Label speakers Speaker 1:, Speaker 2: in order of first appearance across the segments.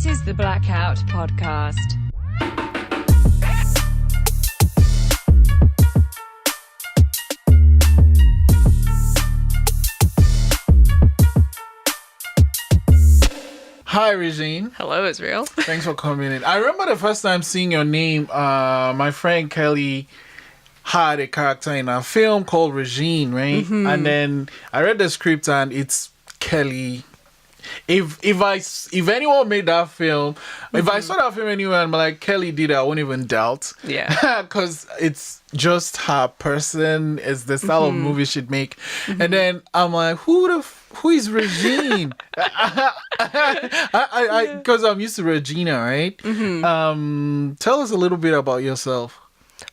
Speaker 1: This is the Blackout podcast.
Speaker 2: Hi, Regine.
Speaker 3: Hello, Israel.
Speaker 2: Thanks for coming in. I remember the first time seeing your name. My friend Kelly had a character in a film called Regine, right? Mm-hmm. And then I read the script and it's Kelly. If anyone made that film, if I saw that film anywhere and like Kelly did it, I wouldn't even doubt.
Speaker 3: Yeah.
Speaker 2: Because it's just her person. It's the style of movie she'd make. Mm-hmm. And then I'm like, who is Regine? Because I'm used to Regina, right? Mm-hmm. Tell us a little bit about yourself.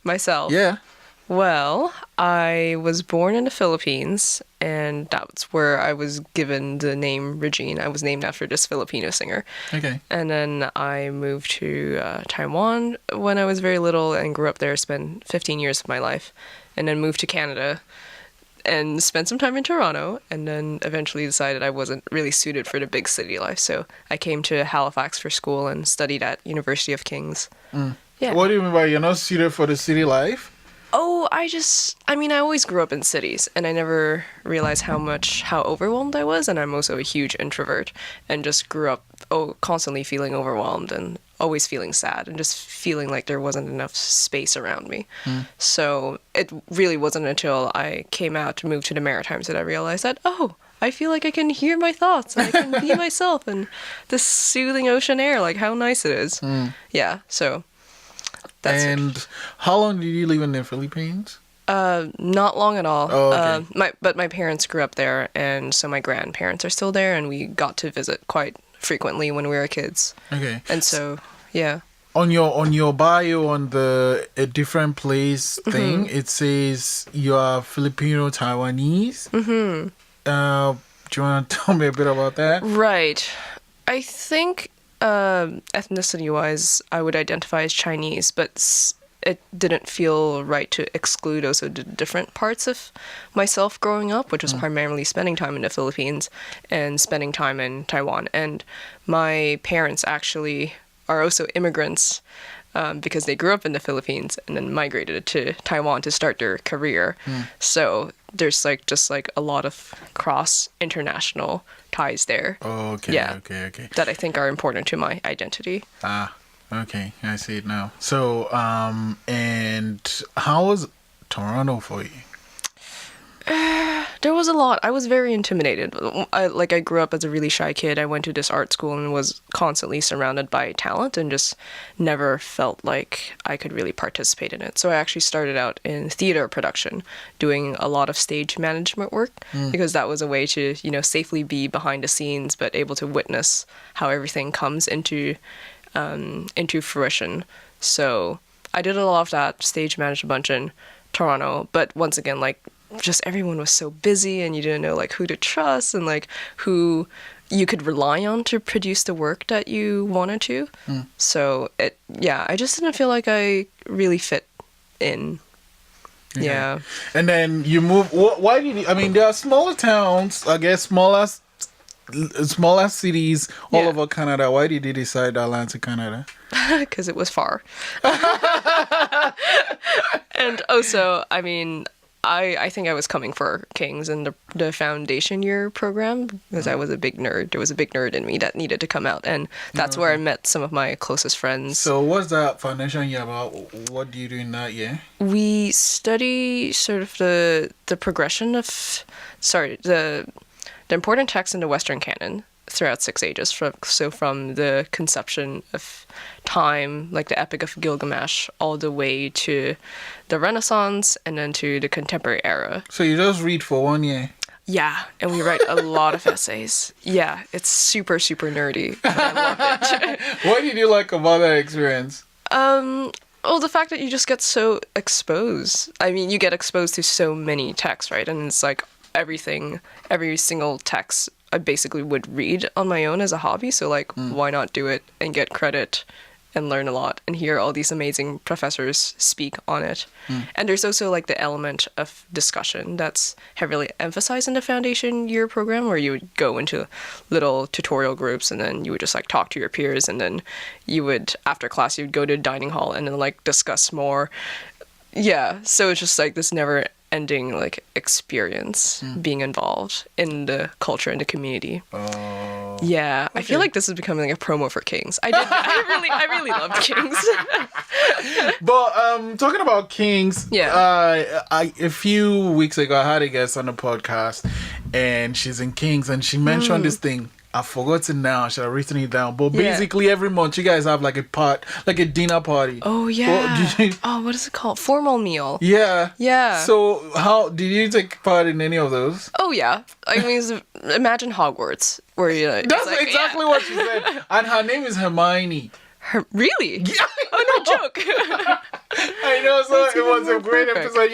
Speaker 3: Myself?
Speaker 2: Yeah.
Speaker 3: Well, I was born in the Philippines, and that's where I was given the name Regine. I was named after this Filipino singer.
Speaker 2: Okay.
Speaker 3: And then I moved to Taiwan when I was very little and grew up there, spent 15 years of my life, and then moved to Canada and spent some time in Toronto, and then eventually decided I wasn't really suited for the big city life. So I came to Halifax for school and studied at University of King's.
Speaker 2: Mm.
Speaker 3: Yeah.
Speaker 2: What do you mean by you're not suited for the city life?
Speaker 3: Oh, I always grew up in cities, and I never realized how overwhelmed I was, and I'm also a huge introvert, and just grew up constantly feeling overwhelmed and always feeling sad and just feeling like there wasn't enough space around me. So it really wasn't until I came out to move to the Maritimes that I realized that, I feel like I can hear my thoughts, and I can be myself, and this soothing ocean air, like how nice it is. Yeah, so...
Speaker 2: And how long did you live in the Philippines?
Speaker 3: Not long at all.
Speaker 2: Oh, okay.
Speaker 3: My parents grew up there, and so my grandparents are still there, and we got to visit quite frequently when we were kids.
Speaker 2: Okay.
Speaker 3: And so, yeah.
Speaker 2: On your bio on the a different place thing, it says you are Filipino Taiwanese. Mm-hmm. Do you want to tell me a bit about that?
Speaker 3: Right. I think ethnicity-wise, I would identify as Chinese, but it didn't feel right to exclude also the different parts of myself growing up, which was primarily spending time in the Philippines and spending time in Taiwan. And my parents actually are also immigrants because they grew up in the Philippines and then migrated to Taiwan to start their career. So there's just a lot of cross-international ties there.
Speaker 2: Oh, okay,
Speaker 3: yeah,
Speaker 2: okay.
Speaker 3: That I think are important to my identity.
Speaker 2: Okay, I see it now. So, and how was Toronto for you?
Speaker 3: There was a lot. I was very intimidated. I grew up as a really shy kid. I went to this art school and was constantly surrounded by talent and just never felt like I could really participate in it. So I actually started out in theater production, doing a lot of stage management work because that was a way to, safely be behind the scenes, but able to witness how everything comes into fruition. So I did a lot of that, stage managed a bunch in Toronto, but once again, just everyone was so busy and you didn't know who to trust and who you could rely on to produce the work that you wanted to. So I just didn't feel like I really fit in.
Speaker 2: Okay.
Speaker 3: Yeah.
Speaker 2: And then you move. Why did you? I mean, there are smaller towns, I guess, smaller cities all over Canada. Why did you decide Atlanta, Canada?
Speaker 3: Because it was far. And also, I think I was coming for King's and the foundation year program because I was a big nerd. There was a big nerd in me that needed to come out, and that's where I met some of my closest friends.
Speaker 2: So what's that foundation year about? What do you do in that year?
Speaker 3: We study sort of the progression of, the important texts in the Western canon throughout 6 ages, from the conception of time, like the Epic of Gilgamesh, all the way to the Renaissance and then to the contemporary era.
Speaker 2: So you just read for 1 year?
Speaker 3: Yeah, and we write a lot of essays. Yeah, it's super, super nerdy, but I love it.
Speaker 2: What did you like about that experience?
Speaker 3: Well, the fact that you just get so exposed. You get exposed to so many texts, right? And it's every single text I basically would read on my own as a hobby. So why not do it and get credit and learn a lot and hear all these amazing professors speak on it. And there's also like the element of discussion that's heavily emphasized in the foundation year program, where you would go into little tutorial groups and then you would just like talk to your peers, and then you would, after class, you'd go to the dining hall and then like discuss more. Yeah, so it's just like this never ending like experience being involved in the culture and the community. Yeah, okay. I feel like this is becoming like a promo for Kings. I really loved Kings.
Speaker 2: But talking about Kings, a few weeks ago I had a guest on the podcast, and she's in Kings, and she mentioned this thing. I've forgotten now. I should have written it down. But basically, every month you guys have like a dinner party.
Speaker 3: Oh yeah. What is it called? Formal meal.
Speaker 2: Yeah.
Speaker 3: Yeah.
Speaker 2: So how did you take part in any of those?
Speaker 3: Oh yeah. I mean, imagine Hogwarts, where you.
Speaker 2: That's like, exactly what she said. And her name is Hermione.
Speaker 3: Really?
Speaker 2: Yeah.
Speaker 3: Oh, no joke.
Speaker 2: I know, so it was a great episode.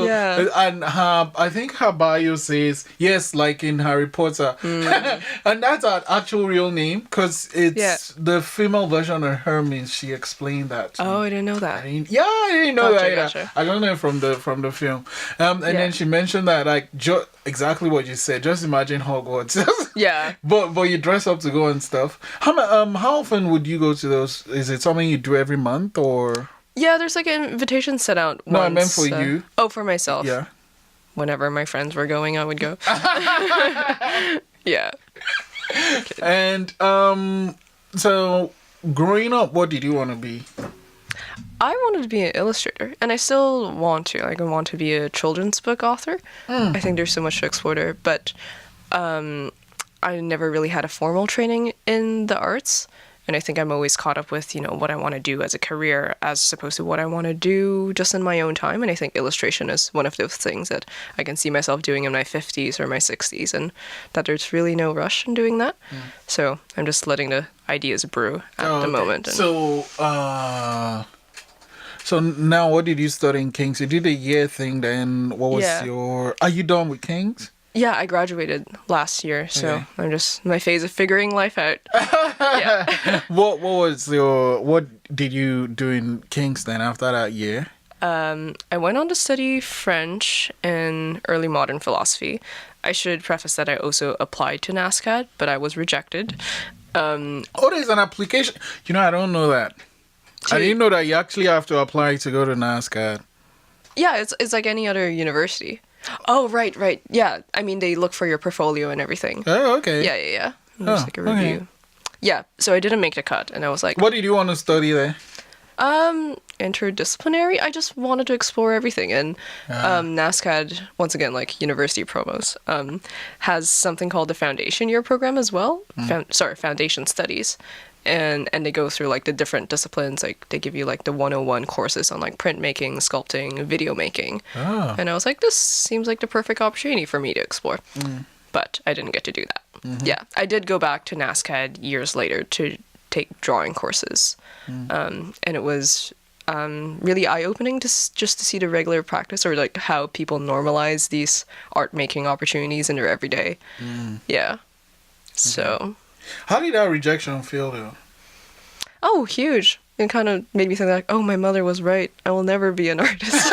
Speaker 2: Yeah, and I think her bio says, yes, like in Harry Potter. And that's her actual real name, because it's the female version of Hermes. She explained that.
Speaker 3: Oh, I didn't know that.
Speaker 2: I didn't know that either.
Speaker 3: Gotcha.
Speaker 2: I don't know from the film. And then she mentioned that, like, exactly what you said. Just imagine Hogwarts.
Speaker 3: Yeah.
Speaker 2: But you dress up to go and stuff. How often would you go to those? Is it something you do every month, or?
Speaker 3: Yeah, there's like an invitation set out once.
Speaker 2: No, I meant for you.
Speaker 3: Oh, for myself.
Speaker 2: Yeah.
Speaker 3: Whenever my friends were going, I would go. Yeah.
Speaker 2: And so growing up, what did you want to be?
Speaker 3: I wanted to be an illustrator, and I still want to. Like, I want to be a children's book author. I think there's so much to explore there, but I never really had a formal training in the arts. And I think I'm always caught up with, what I want to do as a career as opposed to what I want to do just in my own time. And I think illustration is one of those things that I can see myself doing in my 50s or my 60s, and that there's really no rush in doing that. So I'm just letting the ideas brew at the moment. And
Speaker 2: So now what did you study in Kings? You did a year thing, then what was are you done with Kings?
Speaker 3: Yeah, I graduated last year, so I'm just in my phase of figuring life out. Yeah.
Speaker 2: What did you do in Kings then after that year?
Speaker 3: I went on to study French and early modern philosophy. I should preface that I also applied to NASCAD, but I was rejected.
Speaker 2: There's an application. I don't know that. I didn't know that you actually have to apply to go to NASCAD.
Speaker 3: Yeah, it's like any other university. Oh, right. Yeah, I mean, they look for your portfolio and everything.
Speaker 2: Oh, okay.
Speaker 3: Yeah. Just like a review. Okay. Yeah, so I didn't make the cut, and I was like...
Speaker 2: What did you want to study there?
Speaker 3: Interdisciplinary. I just wanted to explore everything, and NASCAD, once again, like university promos, has something called the foundation year program as well. Foundation studies. And they go through like the different disciplines. Like they give you like the 101 courses on like printmaking, sculpting, video making. And I was like, this seems like the perfect opportunity for me to explore. But I didn't get to do that. Yeah, I did go back to NASCAD years later to take drawing courses. And it was really eye-opening just to see the regular practice, or like how people normalize these art-making opportunities in their everyday. Yeah. So...
Speaker 2: How did that rejection feel, though?
Speaker 3: Oh, huge. It kind of made me think like, oh, my mother was right. I will never be an artist.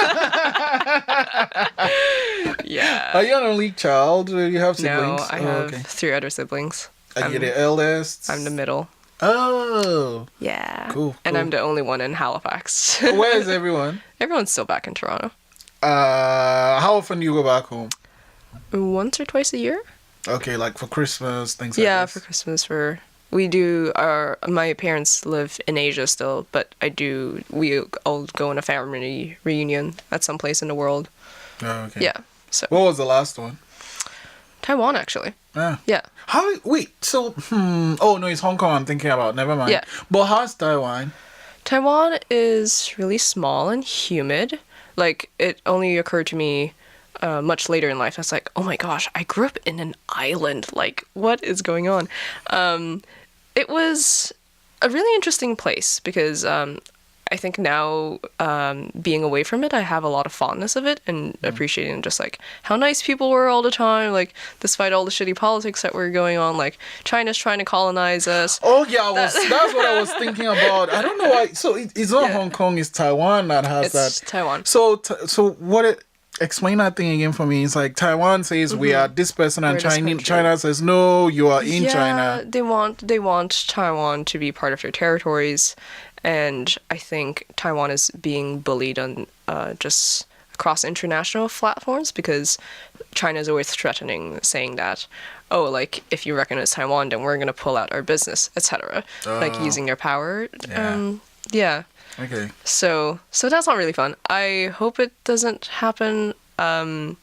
Speaker 3: Yeah.
Speaker 2: Are you an only child? Do you have siblings?
Speaker 3: No, I have 3 other siblings.
Speaker 2: Are you the eldest?
Speaker 3: I'm the middle.
Speaker 2: Oh.
Speaker 3: Yeah.
Speaker 2: Cool.
Speaker 3: And I'm the only one in Halifax.
Speaker 2: Where is everyone?
Speaker 3: Everyone's still back in Toronto.
Speaker 2: How often do you go back home?
Speaker 3: Once or twice a year.
Speaker 2: Okay, like for Christmas, things like that.
Speaker 3: Yeah, for Christmas. We do my parents live in Asia still, but we all go on a family reunion at some place in the world.
Speaker 2: Oh, okay.
Speaker 3: Yeah. So.
Speaker 2: What was the last one?
Speaker 3: Taiwan, actually.
Speaker 2: Yeah. Oh no, it's Hong Kong I'm thinking about. Never mind.
Speaker 3: Yeah.
Speaker 2: But how's Taiwan?
Speaker 3: Taiwan is really small and humid. Like, it only occurred to me much later in life. I was like, oh my gosh, I grew up in an island. Like, what is going on? It was a really interesting place because I think now, being away from it, I have a lot of fondness of it and appreciating just like how nice people were all the time. Like, despite all the shitty politics that were going on, like China's trying to colonize us.
Speaker 2: Oh yeah, that's what I was thinking about. I don't know why. So it's not Hong Kong, it's Taiwan that has that.
Speaker 3: It's Taiwan.
Speaker 2: So what it explain that thing again for me. It's like Taiwan says we are this person and China says no, you are in China.
Speaker 3: They want Taiwan to be part of their territories, and I think Taiwan is being bullied on just across international platforms because China is always threatening, saying that, oh, like if you recognize Taiwan, then we're gonna pull out our business, etc. Like using their power. Yeah.
Speaker 2: Okay.
Speaker 3: So that's not really fun. I hope it doesn't happen. I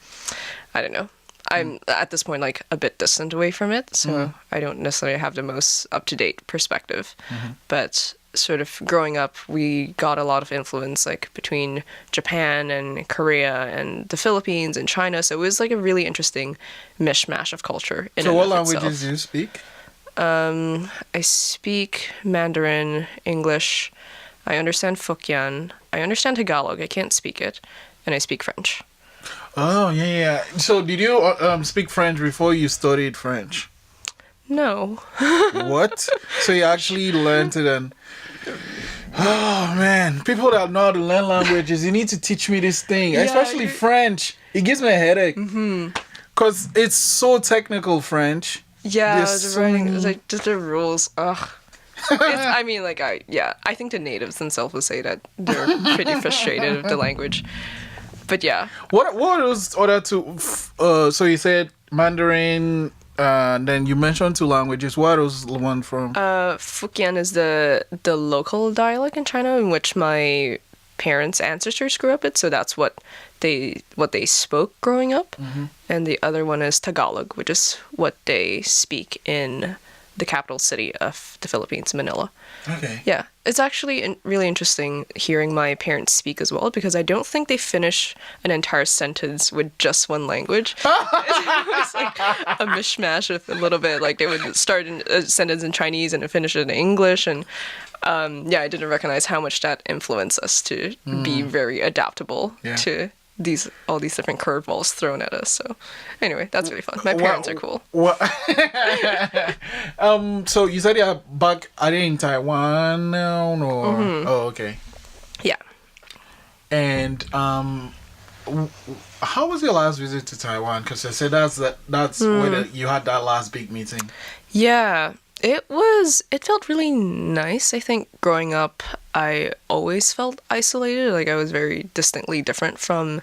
Speaker 3: don't know. I'm at this point like a bit distant away from it, so I don't necessarily have the most up-to-date perspective. But sort of growing up, we got a lot of influence like between Japan and Korea and the Philippines and China. So it was like a really interesting mishmash of culture.
Speaker 2: So what languages do you speak?
Speaker 3: I speak Mandarin, English. I understand Fukien. I understand Tagalog. I can't speak it. And I speak French.
Speaker 2: Oh, yeah. So did you speak French before you studied French?
Speaker 3: No.
Speaker 2: What? So you actually learned it and... Oh, man. People that know how to learn languages, you need to teach me this thing.
Speaker 3: Yeah,
Speaker 2: especially French. It gives me a headache. Because it's so technical, French.
Speaker 3: Yeah, it was like just the rules. Ugh. I mean, like, I think the natives themselves would say that they're pretty frustrated with the language. But yeah.
Speaker 2: What was other two? So you said Mandarin, then you mentioned two languages. What was the one from?
Speaker 3: Fukien is the local dialect in China in which my parents' ancestors grew up with. So that's what they spoke growing up. And the other one is Tagalog, which is what they speak in the capital city of the Philippines, Manila.
Speaker 2: Okay.
Speaker 3: Yeah, it's actually really interesting hearing my parents speak as well, because I don't think they finish an entire sentence with just one language. It was like a mishmash of a little bit. Like they would start a sentence in Chinese and finish it in English, and I didn't recognize how much that influenced us to be very adaptable to all these different curveballs thrown at us. So anyway, that's really fun. My parents are cool.
Speaker 2: So you said you're back, are they in Taiwan now? Or? Oh, okay.
Speaker 3: Yeah.
Speaker 2: And how was your last visit to Taiwan? Because I said that's where you had that last big meeting.
Speaker 3: Yeah. It felt really nice. I think growing up, I always felt isolated. Like I was very distinctly different from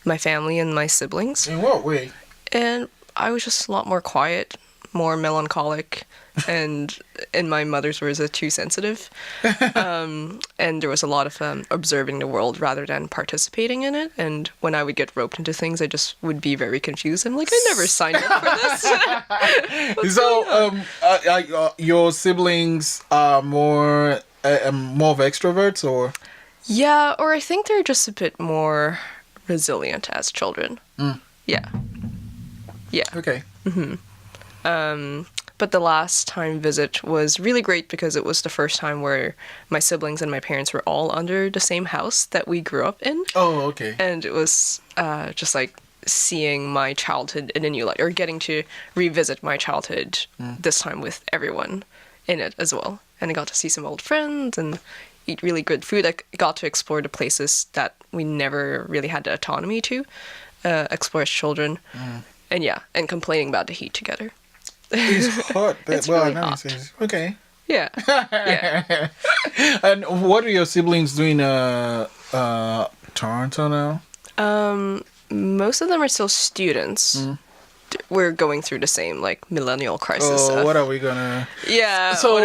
Speaker 3: my family and my siblings.
Speaker 2: In what way?
Speaker 3: And I was just a lot more quiet, more melancholic, and in my mother's words, too sensitive. And there was a lot of observing the world rather than participating in it. And when I would get roped into things, I just would be very confused. I'm like, I never signed up for this.
Speaker 2: So, your siblings are more of extroverts, or?
Speaker 3: Yeah, or I think they're just a bit more resilient as children. Yeah.
Speaker 2: Okay.
Speaker 3: But the last time visit was really great because it was the first time where my siblings and my parents were all under the same house that we grew up in.
Speaker 2: Oh, okay.
Speaker 3: And it was just like seeing my childhood in a new light, or getting to revisit my childhood this time with everyone in it as well. And I got to see some old friends and eat really good food. I got to explore the places that we never really had the autonomy to explore as children. And complaining about the heat together.
Speaker 2: It's hot.
Speaker 3: It's really hot.
Speaker 2: Okay.
Speaker 3: Yeah.
Speaker 2: And what are your siblings doing Toronto now?
Speaker 3: Most of them are still students. We're going through the same like millennial crisis.
Speaker 2: What are we gonna?
Speaker 3: Yeah.
Speaker 2: So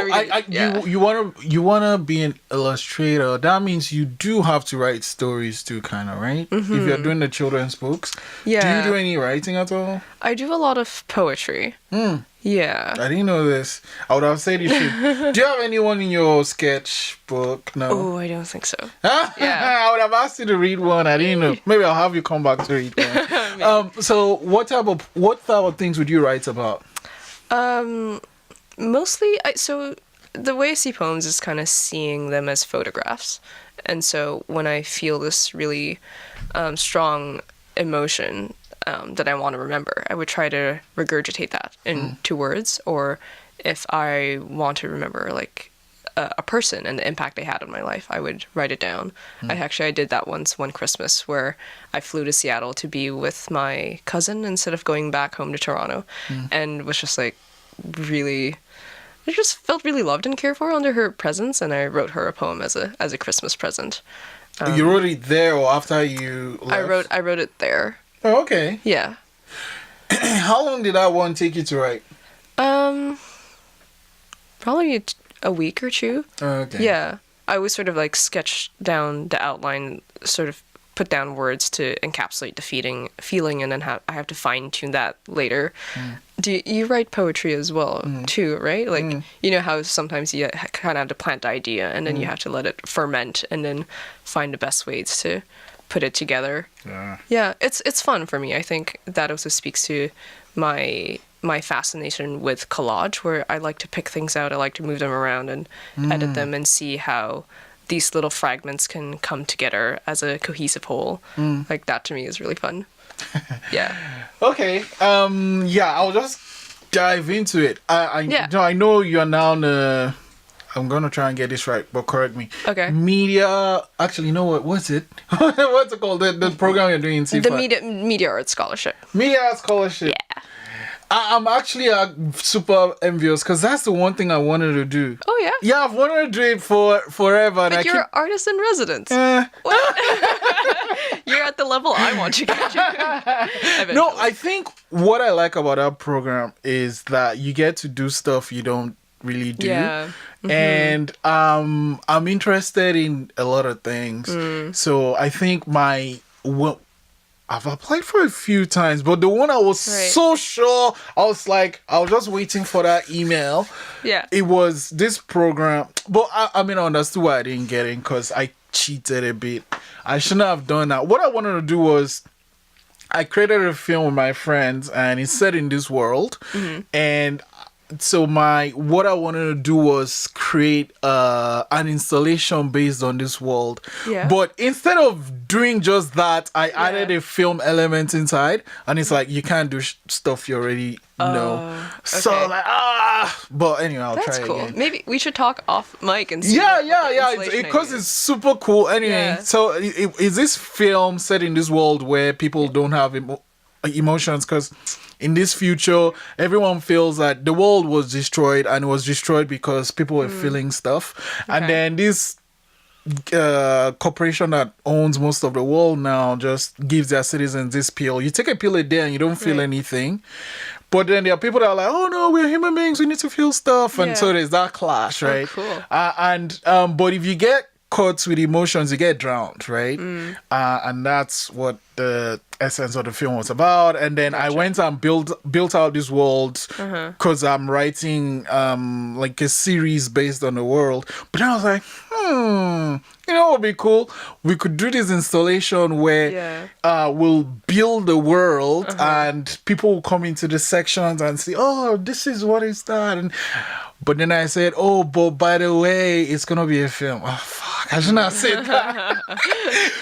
Speaker 2: you wanna be an illustrator. That means you do have to write stories too, kind of, right? If you're doing the children's books.
Speaker 3: Yeah.
Speaker 2: Do you do any writing at all?
Speaker 3: I do a lot of poetry. Yeah.
Speaker 2: I didn't know this. I would have said you should. Do you have anyone in your sketchbook? No.
Speaker 3: Oh, I don't think so.
Speaker 2: I would have asked you to read one. I didn't know. Maybe I'll have you come back to read one. So what type of things would you write about?
Speaker 3: Mostly, so the way I see poems is kind of seeing them as photographs. And so when I feel this really strong emotion that I want to remember, I would try to regurgitate that into words. Or if I want to remember like a person and the impact they had on my life, I would write it down. I did that once one Christmas where I flew to Seattle to be with my cousin instead of going back home to Toronto, and was just like really, I just felt really loved and cared for under her presence, and I wrote her a poem as a Christmas present.
Speaker 2: You wrote it there or after you left?
Speaker 3: I wrote it there.
Speaker 2: Oh, okay.
Speaker 3: Yeah.
Speaker 2: How long did that one take you to write?
Speaker 3: Probably a week or two.
Speaker 2: Okay.
Speaker 3: Yeah. I always sort of like sketch down the outline, sort of put down words to encapsulate the feeling, and then I have to fine tune that later. Do you write poetry as well too, right? Like you know how sometimes you kind of have to plant the idea, and then you have to let it ferment, and then find the best ways to put it together. Yeah, it's fun for me. I think that also speaks to my fascination with collage, where I like to pick things out, I like to move them around and edit them and see how these little fragments can come together as a cohesive whole. Like that to me is really fun. Yeah.
Speaker 2: Okay. I'll just dive into it. I know you're now I'm gonna try and get this right, but correct me.
Speaker 3: Okay.
Speaker 2: Media. Actually, you know what? What's it? What's it called? The program you're doing in CFAT?
Speaker 3: The Media Arts Scholarship.
Speaker 2: Media Arts Scholarship.
Speaker 3: Yeah.
Speaker 2: I'm actually super envious because that's the one thing I wanted to do.
Speaker 3: Oh yeah.
Speaker 2: Yeah, I've wanted to do it for forever.
Speaker 3: But you're an artist in residence. What? You're at the level I want you to get to.
Speaker 2: No, I think what I like about our program is that you get to do stuff you don't really do.
Speaker 3: Yeah.
Speaker 2: And I'm interested in a lot of things. So I think I've applied for a few times, but the one I was so sure, I was just waiting for that email.
Speaker 3: Yeah.
Speaker 2: It was this program, but I understood why I didn't get in because I cheated a bit. I shouldn't have done that. What I wanted to do was I created a film with my friends, and it's set in this world, and so what I wanted to do was create an installation based on this world.
Speaker 3: Yeah.
Speaker 2: But instead of doing just that, I added a film element inside, and it's like you can't do stuff you already know. Okay. So but anyway, I'll
Speaker 3: That's
Speaker 2: try
Speaker 3: cool.
Speaker 2: again.
Speaker 3: Maybe we should talk off mic and see.
Speaker 2: Yeah, because it's super cool. Anyway, so is this film set in this world where people don't have emotions? Because in this future, everyone feels that the world was destroyed, and it was destroyed because people were feeling stuff. Okay. And then this corporation that owns most of the world now just gives their citizens this pill. You take a pill a day and you don't feel anything. But then there are people that are like, oh no, we're human beings, we need to feel stuff. And so there's that clash, right?
Speaker 3: Oh, cool.
Speaker 2: But if you get caught with emotions, you get drowned, right? And that's what the essence of the film was about. And then I went and built out this world because I'm writing like a series based on the world. But then I was like, you know what would be cool? We could do this installation where we'll build the world and people will come into the sections and see, oh, this is what is that. But then I said, oh, but by the way, it's going to be a film. Oh, fuck, I shouldn't have said that.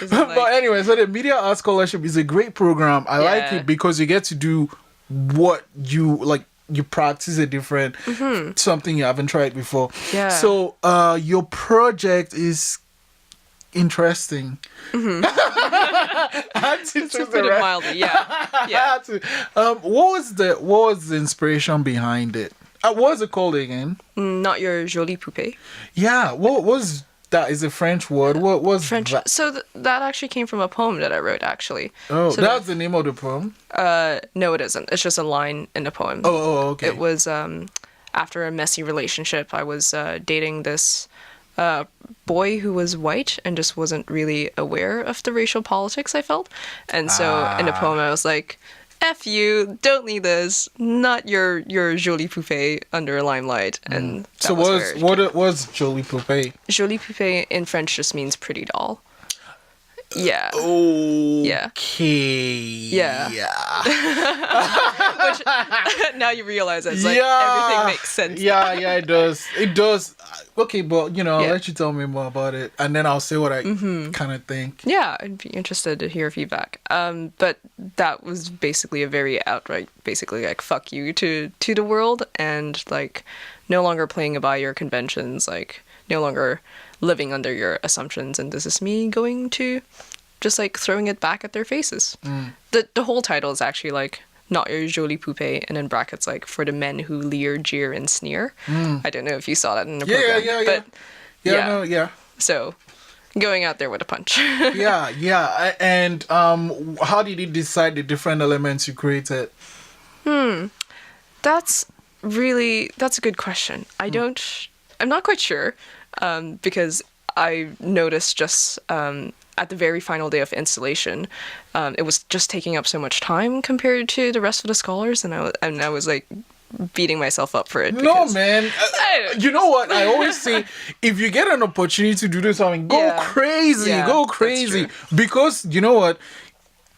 Speaker 2: But anyway, so the Media Arts Scholarship is a great program. I like it because you get to do what you like. You practice a different something you haven't tried before. Yeah. So your project is interesting.
Speaker 3: To put it mildly, yeah.
Speaker 2: What was the inspiration behind it? What was it called again?
Speaker 3: Not Your Jolie Poupée.
Speaker 2: Yeah. What was that? Is a French word. What was
Speaker 3: French?
Speaker 2: that?
Speaker 3: So that actually came from a poem that I wrote, actually.
Speaker 2: Oh,
Speaker 3: so
Speaker 2: that's the name of the poem?
Speaker 3: No, it isn't. It's just a line in the poem.
Speaker 2: Oh, okay.
Speaker 3: It was after a messy relationship. I was dating this boy who was white and just wasn't really aware of the racial politics I felt. And so in the poem, I was like, F you, don't need this. Not your Jolie Poupée under a limelight. And
Speaker 2: so what was Jolie Poupée?
Speaker 3: Jolie Poupée in French just means pretty doll. Yeah.
Speaker 2: Okay.
Speaker 3: Yeah. Which now you realize it's like everything makes sense.
Speaker 2: Yeah, it does. It does. okay, but I'll
Speaker 3: Yeah.
Speaker 2: let you tell me more about it, and then I'll say what I kind of think.
Speaker 3: Yeah, I'd be interested to hear feedback. But that was basically a very outright, basically like fuck you to the world, and like no longer playing by your conventions, like no longer living under your assumptions. And this is me going to just like throwing it back at their faces. The whole title is actually like Not Your Jolie Poupée, and in brackets like for the men who leer, jeer, and sneer. I don't know if you saw that in the program. But
Speaker 2: Yeah.
Speaker 3: so going out there with a punch.
Speaker 2: Yeah. And how did you decide the different elements you created?
Speaker 3: That's a good question. I'm not quite sure, because I noticed just at the very final day of installation, it was just taking up so much time compared to the rest of the scholars, and I was like beating myself up for it.
Speaker 2: No, man. You know what? I always say, if you get an opportunity to do something, go crazy.
Speaker 3: Yeah,
Speaker 2: go
Speaker 3: that's
Speaker 2: crazy.
Speaker 3: true.
Speaker 2: Because you know what?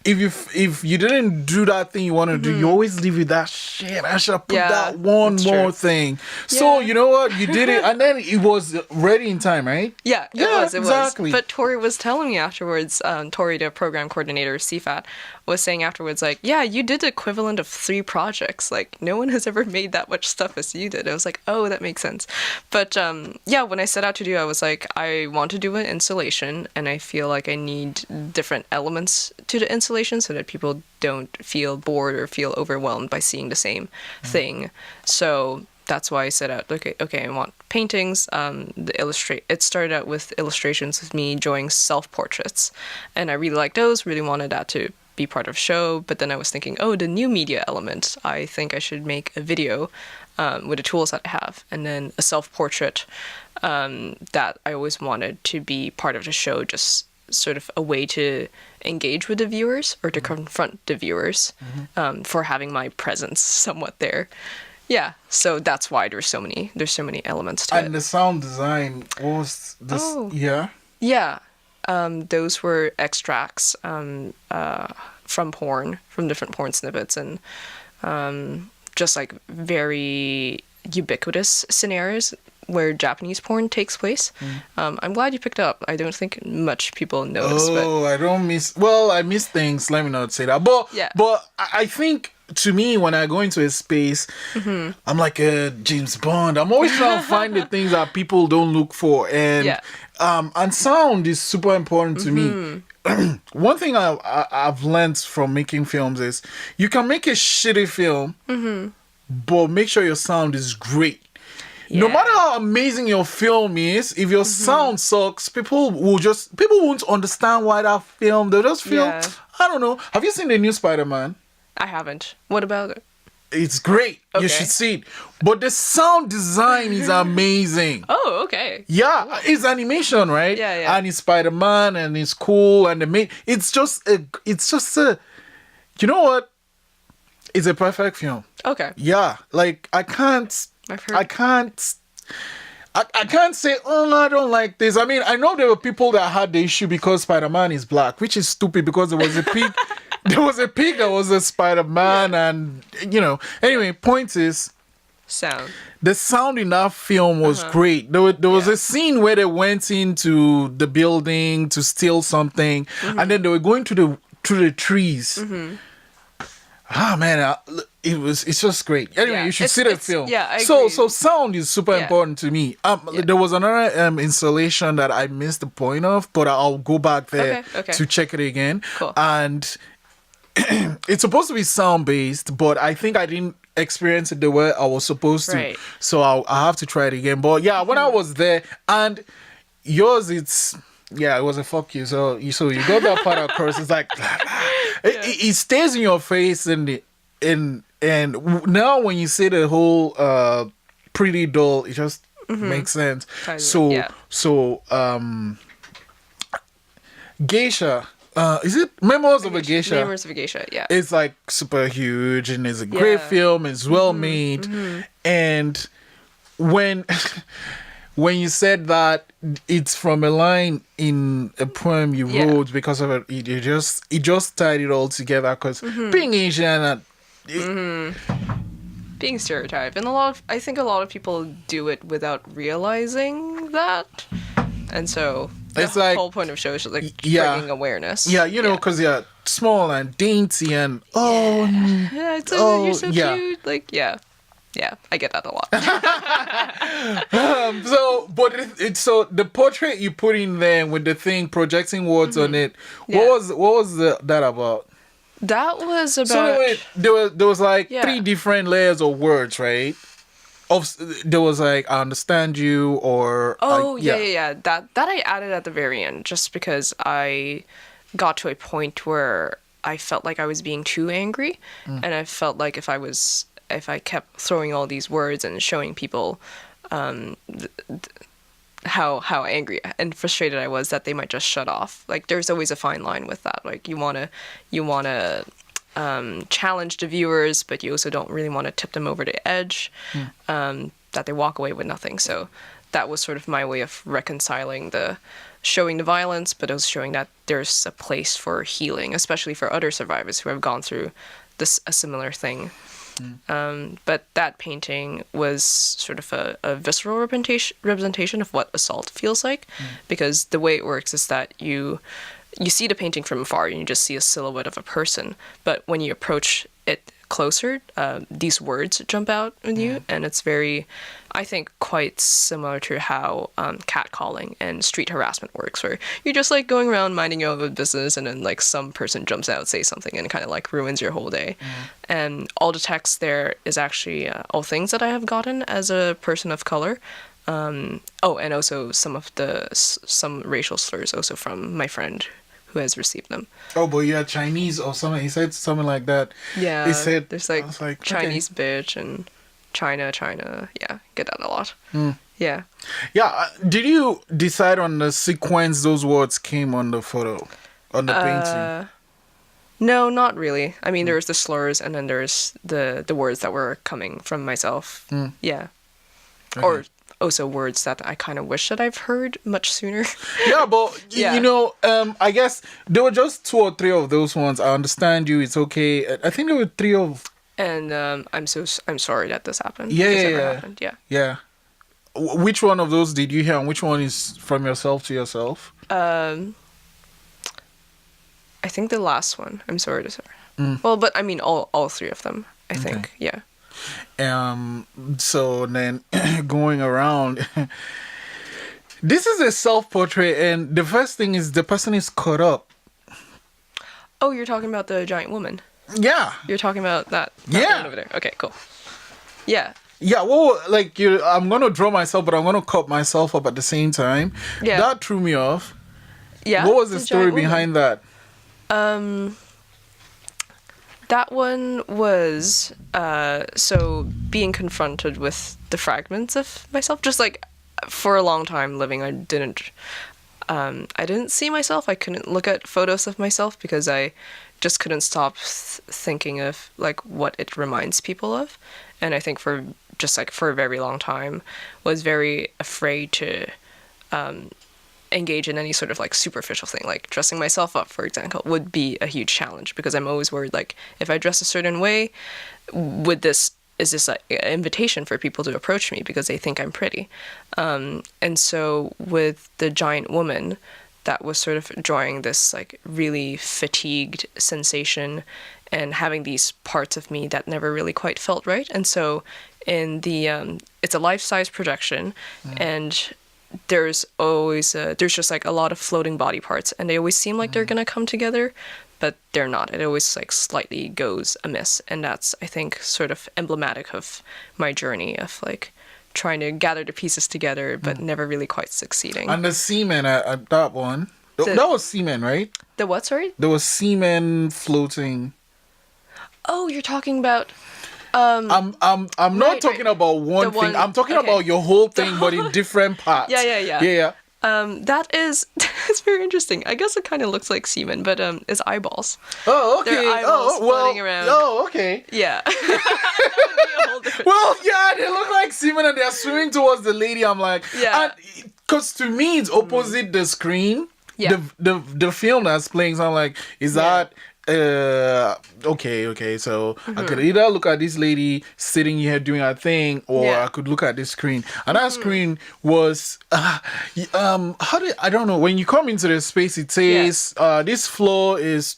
Speaker 2: If you didn't do that thing you want to do, you always leave with that shit. I should have put that one
Speaker 3: that's
Speaker 2: more
Speaker 3: true.
Speaker 2: thing. So you know what? You did it, and then it was ready in time, right?
Speaker 3: Yeah, it was.
Speaker 2: Exactly.
Speaker 3: But Tori was telling me afterwards, Tori, the program coordinator, CFAT, was saying afterwards, like, yeah, you did the equivalent of 3 projects. Like, no one has ever made that much stuff as you did. I was like, oh, that makes sense. But when I set out to do, I was like, I want to do an installation, and I feel like I need different elements to the installation so that people don't feel bored or feel overwhelmed by seeing the same thing. So that's why I set out, okay, I want paintings. It started out with illustrations of me drawing self-portraits, and I really liked those, really wanted that to be part of the show. But then I was thinking, the new media element, I think I should make a video with the tools that I have, and then a self-portrait that I always wanted to be part of the show, just sort of a way to engage with the viewers or to confront the viewers for having my presence somewhat there. Yeah, so that's why there's so many elements to it.
Speaker 2: And the sound design was this. Yeah.
Speaker 3: Yeah, those were extracts from different porn snippets, and just like very ubiquitous scenarios where Japanese porn takes place. I'm glad you picked up. I don't think much people notice.
Speaker 2: I miss things. Let me not say that. But I think, to me, when I go into a space, I'm like a James Bond. I'm always trying to find the things that people don't look for, and sound is super important to me. One thing I've learned from making films is you can make a shitty film, but make sure your sound is great. Yeah. No matter how amazing your film is, if your sound sucks, people won't understand why that film. They'll just feel, I don't know. Have you seen the new Spider-Man?
Speaker 3: I haven't. What about it?
Speaker 2: It's great.
Speaker 3: Okay.
Speaker 2: You should see it. But the sound design is amazing.
Speaker 3: Oh, okay.
Speaker 2: Yeah, cool. It's animation, right?
Speaker 3: Yeah.
Speaker 2: And it's Spider-Man, and it's cool, and it's just a, you know what? It's a perfect film.
Speaker 3: Okay.
Speaker 2: Yeah, like I can't say, I don't like this. I mean, I know there were people that had the issue because Spider-Man is black, which is stupid because there was a pig. There was a pig that was a Spider-Man, and Anyway, point is,
Speaker 3: sound.
Speaker 2: The sound in that film was great. There was a scene where they went into the building to steal something, and then they were going through the trees. Ah, man, it's just great. Anyway, you should see the film.
Speaker 3: Yeah, I agree.
Speaker 2: So sound is super important to me. There was another installation that I missed the point of, but I'll go back there to check it again.
Speaker 3: Cool.
Speaker 2: And it's supposed to be sound based, but I think I didn't experience it the way I was supposed to.
Speaker 3: Right.
Speaker 2: So I'll have to try it again. But yeah, when I was there, and yours, it was a fuck you. So you got that part across. It's like it stays in your face, and now when you say the whole pretty doll, it just makes sense. So Geisha. Is it Memoirs of a Geisha?
Speaker 3: Memoirs of a Geisha, yeah.
Speaker 2: It's like super huge, and it's a great film. It's well made, and when you said that it's from a line in a poem you wrote because of it just tied it all together. Because being Asian,
Speaker 3: being stereotyped, and I think a lot of people do it without realizing that, and so
Speaker 2: It's
Speaker 3: the
Speaker 2: like-
Speaker 3: whole point of shows is like
Speaker 2: Yeah.
Speaker 3: bringing awareness.
Speaker 2: Yeah, you know, because you're small and dainty and
Speaker 3: Yeah, it's
Speaker 2: Oh,
Speaker 3: you're so
Speaker 2: yeah.
Speaker 3: cute. Like, yeah, I get that a lot.
Speaker 2: so, but it's so the portrait you put in there with the thing projecting words on it.
Speaker 3: Yeah.
Speaker 2: What was that about?
Speaker 3: That was about.
Speaker 2: So wait, there was like
Speaker 3: Yeah.
Speaker 2: 3 different layers of words, right? There was like I understand you or
Speaker 3: Oh yeah. That I added at the very end just because I got to a point where I felt like I was being too angry, and I felt like if I kept throwing all these words and showing people how angry and frustrated I was, that they might just shut off. Like there's always a fine line with that. Like you wanna challenge the viewers, but you also don't really want to tip them over the edge, that they walk away with nothing. So that was sort of my way of reconciling showing the violence, but also showing that there's a place for healing, especially for other survivors who have gone through a similar thing. But that painting was sort of a visceral representation of what assault feels like, because the way it works is that you see the painting from afar and you just see a silhouette of a person, but when you approach it closer, these words jump out with you, and it's very, I think, quite similar to how catcalling and street harassment works, where you're just like going around minding your own business, and then like some person jumps out, says something, and kind of like ruins your whole day. And all the text there is actually all things that I have gotten as a person of color. And also some racial slurs also from my friend who has received them.
Speaker 2: Oh, but you're Chinese or something. He said something like that.
Speaker 3: Yeah,
Speaker 2: He said
Speaker 3: there's
Speaker 2: I
Speaker 3: like,
Speaker 2: was like,
Speaker 3: Chinese bitch and China. Yeah, get that a lot. Yeah.
Speaker 2: Yeah. Did you decide on the sequence those words came on the photo, on the painting?
Speaker 3: No, not really. I mean, there's the slurs, and then there's the words that were coming from myself. Yeah.
Speaker 2: Okay.
Speaker 3: Or also words that I kind of wish that I've heard much sooner.
Speaker 2: Yeah, but
Speaker 3: Yeah.
Speaker 2: you know, I guess there were just 2 or 3 of those ones. I understand you. It's okay. I think there were 3 of.
Speaker 3: And I'm sorry that this happened.
Speaker 2: Yeah,
Speaker 3: This
Speaker 2: yeah,
Speaker 3: ever
Speaker 2: yeah.
Speaker 3: happened. Yeah.
Speaker 2: Yeah. Which one of those did you hear, and which one is from yourself to yourself?
Speaker 3: I think the last one. I'm sorry to say. Well, but I mean all 3 of them. I think. Yeah.
Speaker 2: So then going around, this is a self-portrait, and the first thing is the person is caught up.
Speaker 3: Oh, you're talking about the giant woman.
Speaker 2: Yeah.
Speaker 3: You're talking about that
Speaker 2: Yeah.
Speaker 3: woman over there. Okay, cool. Yeah.
Speaker 2: Yeah, well, like I'm gonna draw myself, but I'm gonna cut myself up at the same time.
Speaker 3: Yeah.
Speaker 2: That threw me off.
Speaker 3: Yeah.
Speaker 2: What was the story
Speaker 3: giant woman.
Speaker 2: behind that?
Speaker 3: That one was so being confronted with the fragments of myself. Just like for a long time living, I didn't see myself. I couldn't look at photos of myself because I just couldn't stop thinking of like what it reminds people of. And I think for a very long time was very afraid to engage in any sort of like superficial thing, like dressing myself up, for example, would be a huge challenge, because I'm always worried, like, if I dress a certain way, is this like an invitation for people to approach me because they think I'm pretty? And so with the giant woman, that was sort of drawing this like really fatigued sensation and having these parts of me that never really quite felt right. And so in the it's a life-size projection, and there's always there's just like a lot of floating body parts, and they always seem like they're gonna come together, but they're not. It always like slightly goes amiss, and that's, I think, sort of emblematic of my journey of like trying to gather the pieces together but never really quite succeeding.
Speaker 2: And the semen at that one, that was semen, right?
Speaker 3: The what, sorry?
Speaker 2: There was semen floating.
Speaker 3: Oh, you're talking about
Speaker 2: I'm not
Speaker 3: Right,
Speaker 2: talking
Speaker 3: right.
Speaker 2: about one
Speaker 3: The
Speaker 2: thing.
Speaker 3: one-
Speaker 2: I'm talking
Speaker 3: okay.
Speaker 2: about your whole thing, but in different parts.
Speaker 3: Yeah.
Speaker 2: Yeah.
Speaker 3: That is it's very interesting. I guess it kind of looks like semen, but it's eyeballs.
Speaker 2: Oh, okay.
Speaker 3: Their eyeballs
Speaker 2: Oh, well.
Speaker 3: floating around.
Speaker 2: Oh, okay.
Speaker 3: Yeah. That would be a whole different-
Speaker 2: Well, yeah, they look like semen and they're swimming towards the lady. I'm like,
Speaker 3: Yeah.
Speaker 2: Because to me, it's opposite the screen.
Speaker 3: Yeah.
Speaker 2: The film that's playing. So I'm like, is that okay. So I could either look at this lady sitting here doing her thing, or I could look at this screen. And that screen was, I don't know. When you come into the space, it says this floor is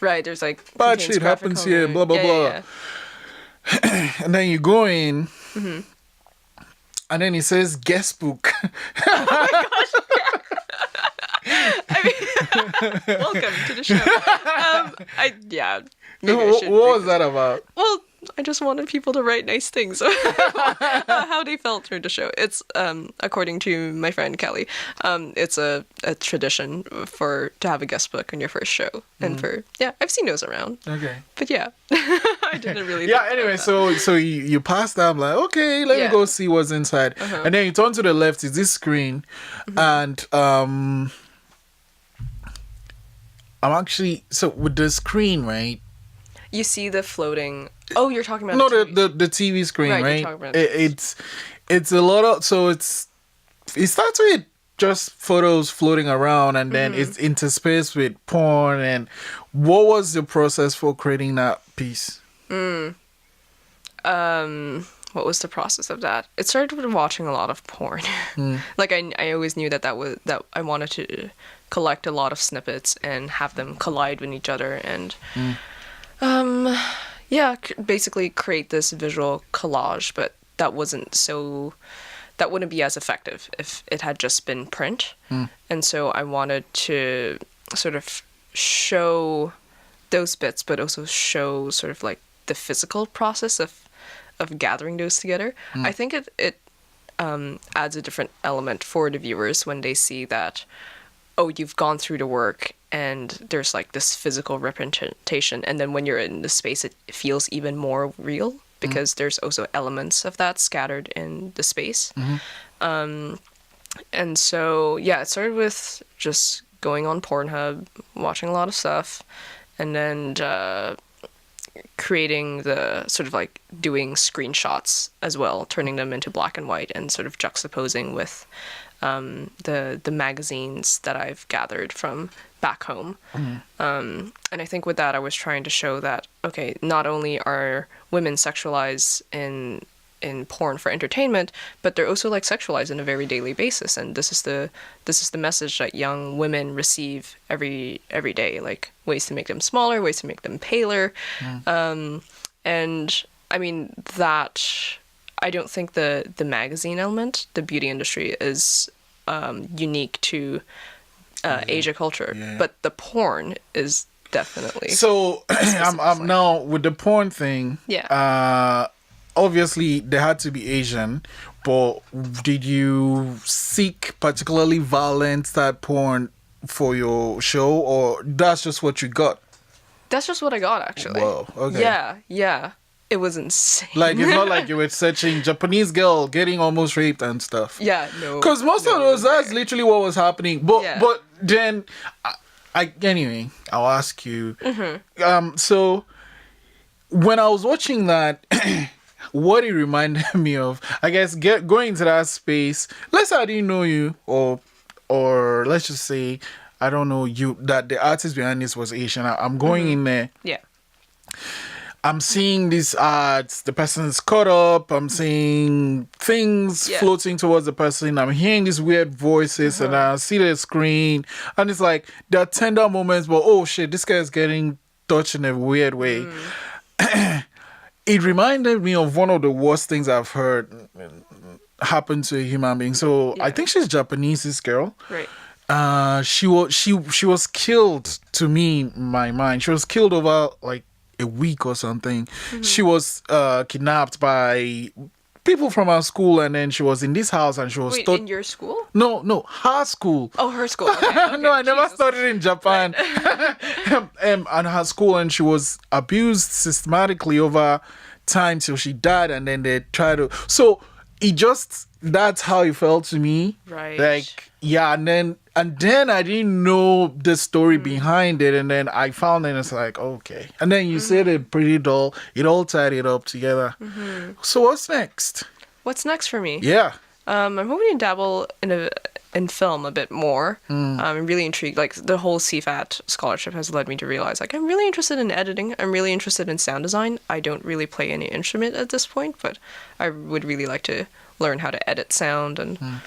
Speaker 3: Right. There's like
Speaker 2: bad
Speaker 3: contains
Speaker 2: shit
Speaker 3: graphic
Speaker 2: happens here,
Speaker 3: code.
Speaker 2: blah blah
Speaker 3: Yeah,
Speaker 2: blah.
Speaker 3: yeah, yeah.
Speaker 2: And then you go in, and then it says guest book.
Speaker 3: Welcome to the show. Maybe I
Speaker 2: What
Speaker 3: should
Speaker 2: was that about?
Speaker 3: Well, I just wanted people to write nice things. How they felt through the show. It's according to my friend Kelly, it's a tradition to have a guest book on your first show, and I've seen those around.
Speaker 2: Okay.
Speaker 3: But I didn't really.
Speaker 2: Yeah. Anyway, so you pass that. I'm like, okay, let me go see what's inside, and then you turn to the left. Is this screen, and I'm actually with the screen, right?
Speaker 3: You see the floating. Oh, you're talking about
Speaker 2: the TV screen, right?
Speaker 3: You're talking about
Speaker 2: it's a lot of it starts with just photos floating around, and then it's interspersed with porn. And what was the process for creating that piece?
Speaker 3: What was the process of that? It started with watching a lot of porn. Like I always knew that I wanted to collect a lot of snippets and have them collide with each other, and basically create this visual collage. But that wouldn't be as effective if it had just been print. And so I wanted to sort of show those bits, but also show sort of like the physical process of gathering those together. I think it adds a different element for the viewers when they see that, oh, you've gone through the work and there's like this physical representation, and then when you're in the space it feels even more real because there's also elements of that scattered in the space. And so it started with just going on Pornhub, watching a lot of stuff, and then creating the sort of like doing screenshots as well, turning them into black and white and sort of juxtaposing with the magazines that I've gathered from back home. And I think with that I was trying to show that, okay, not only are women sexualized in porn for entertainment, but they're also like sexualized on a very daily basis, and this is the message that young women receive every day, like ways to make them smaller, ways to make them paler. And I mean that I don't think the magazine element, the beauty industry, is unique to Asia culture, but the porn is definitely.
Speaker 2: So I'm now with the porn thing. Obviously they had to be Asian, but did you seek particularly violent type porn for your show, or that's just what you got? That's
Speaker 3: just what I got, actually.
Speaker 2: Whoa, okay.
Speaker 3: Yeah. It was insane.
Speaker 2: Like, it's not like you were searching Japanese girl getting almost raped and stuff.
Speaker 3: Yeah, no.
Speaker 2: Because most of those, that's literally what was happening. But then, anyway, I'll ask you. So, when I was watching that, what it reminded me of, I guess, going into that space, let's say I didn't know you, or let's just say, I don't know you, that the artist behind this was Asian. I'm going in there.
Speaker 3: Yeah.
Speaker 2: I'm seeing these ads, the person's caught up, I'm seeing things floating towards the person, I'm hearing these weird voices, and I see the screen, and it's like, there are tender moments, but oh shit, this guy is getting touched in a weird way. It reminded me of one of the worst things I've heard happen to a human being. So I think she's Japanese, this girl.
Speaker 3: Right.
Speaker 2: She was killed, to me, in my mind. She was killed over like a week or something. She was kidnapped by people from our school, and then she was in this house, and she was
Speaker 3: in your school?
Speaker 2: No, her school.
Speaker 3: Oh, her school. Okay.
Speaker 2: No, I never studied in Japan. And her school, and she was abused systematically over time till she died, and then they tried to. So that's how it felt to me.
Speaker 3: Right.
Speaker 2: Like, yeah, and then I didn't know the story behind it, and then I found it, and it's like, okay. And then you said it pretty dull. It all tied it up together. So what's next?
Speaker 3: What's next for me?
Speaker 2: Yeah.
Speaker 3: I'm hoping to dabble in in film a bit more. I'm really intrigued. Like the whole CFAT scholarship has led me to realize like I'm really interested in editing. I'm really interested in sound design. I don't really play any instrument at this point, but I would really like to learn how to edit sound and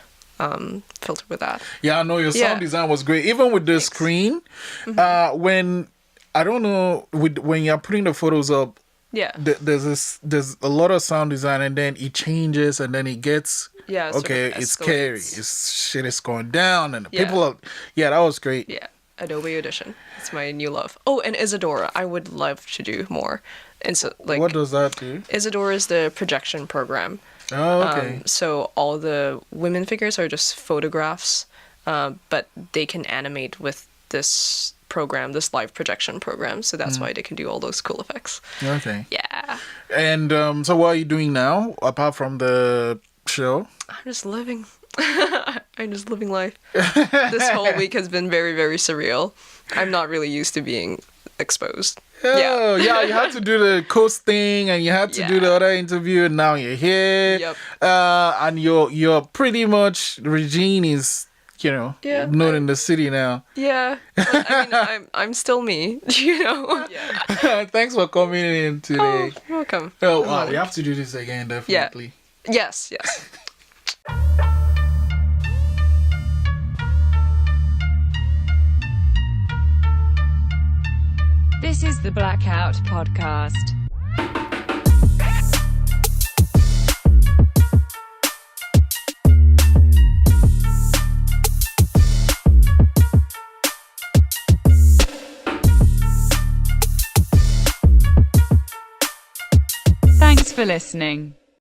Speaker 3: filter with that.
Speaker 2: Yeah, I know your sound design was great. Even with the screen, when I don't know, when you're putting the photos up, there's a lot of sound design, and then it changes, and then it gets okay. It's scary. Shit is going down, and the people are that was great.
Speaker 3: Yeah, Adobe Audition. It's my new love. Oh, and Isadora, I would love to do more. And so, like,
Speaker 2: what does that do?
Speaker 3: Isadora is the projection program.
Speaker 2: Oh, okay.
Speaker 3: So all the women figures are just photographs, but they can animate with this program, this live projection program. So that's why they can do all those cool effects.
Speaker 2: Okay.
Speaker 3: Yeah.
Speaker 2: And so what are you doing now, apart from the show?
Speaker 3: I'm just living. I'm just living life. This whole week has been very, very surreal. I'm not really used to being exposed.
Speaker 2: Oh, yeah, you had to do the coast thing, and you had to do the other interview, and now you're here.
Speaker 3: Yep.
Speaker 2: And you're pretty much, Regine is, known in the city now.
Speaker 3: Yeah. But, I mean, I'm still me, Yeah.
Speaker 2: Thanks for coming in today.
Speaker 3: Oh, you're welcome.
Speaker 2: Oh, wow, we have to do this again, definitely.
Speaker 3: Yeah. Yes.
Speaker 1: This is the Blackout podcast. Thanks for listening.